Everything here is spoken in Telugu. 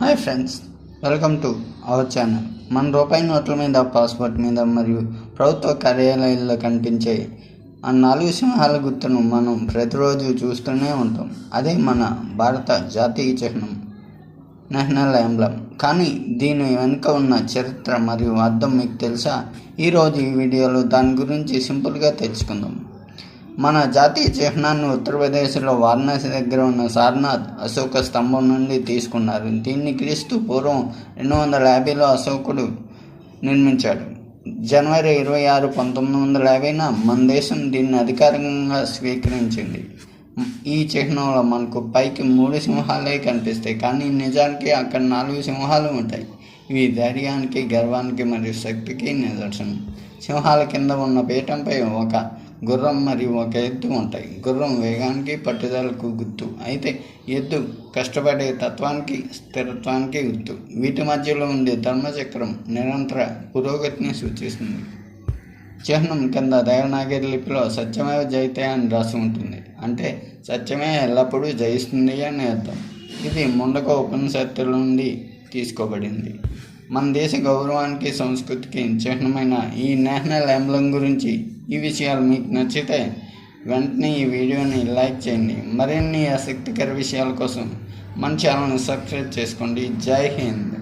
Hi friends, welcome to our channel. మన రూపాయి నోట్ల మీద, పాస్పోర్ట్ మీద మరియు ప్రభుత్వ కార్యాలయాల్లో కనిపించే ఆ 4 సింహాల గుర్తును మనం ప్రతిరోజు చూస్తూనే ఉంటాం. అదే మన భారత జాతీయ చిహ్నం, నేషనల్ ఎంబ్లమ్. కానీ దీని వెనుక ఉన్న చరిత్ర మరియు అర్థం మీకు తెలుసా? ఈరోజు ఈ వీడియోలో దాని గురించి సింపుల్గా తెలుసుకుందాం. మన జాతీయ చిహ్నాన్ని ఉత్తరప్రదేశ్లో వారణాసి దగ్గర ఉన్న సారనాథ్ అశోక స్తంభం నుండి తీసుకున్నారు. దీన్ని క్రీస్తు పూర్వం 250లో అశోకుడు నిర్మించాడు. జనవరి 26, 1950న మన దేశం దీన్ని అధికారికంగా స్వీకరించింది. ఈ చిహ్నంలో మనకు పైకి 3 సింహాలే కనిపిస్తాయి, కానీ నిజానికి అక్కడ 4 సింహాలు ఉంటాయి. ఇవి ధైర్యానికి, గర్వానికి మరియు శక్తికి నిదర్శనం. సింహాల కింద ఉన్న పీఠంపై ఒక గుర్రం మరియు ఒక ఎద్దు ఉంటాయి. గుర్రం వేగానికి, పట్టుదలకు గుర్తు అయితే ఎద్దు కష్టపడే తత్వానికి, స్థిరత్వానికి గుర్తు. వీటి మధ్యలో ఉండే ధర్మచక్రం నిరంతర పురోగతిని సూచిస్తుంది. చిహ్నం కింద దేవనాగరి లిపిలో సత్యమేవ జయతే అని రాసి ఉంటుంది. అంటే సత్యమే ఎల్లప్పుడూ జయిస్తుంది అని అర్థం. ఇది ముండక ఉపనిషత్తుల నుండి తీసుకోబడింది. మన దేశ గౌరవానికి, సంస్కృతికి చిహ్నమైన ఈ నేషనల్ ఎంబ్లమ్ గురించి ఈ విషయాలు మీకు నచ్చితే వెంటనే ఈ వీడియోని లైక్ చేయండి. మరిన్ని ఆసక్తికర విషయాల కోసం మన ఛానల్ని సబ్స్క్రైబ్ చేసుకోండి. జై హింద్.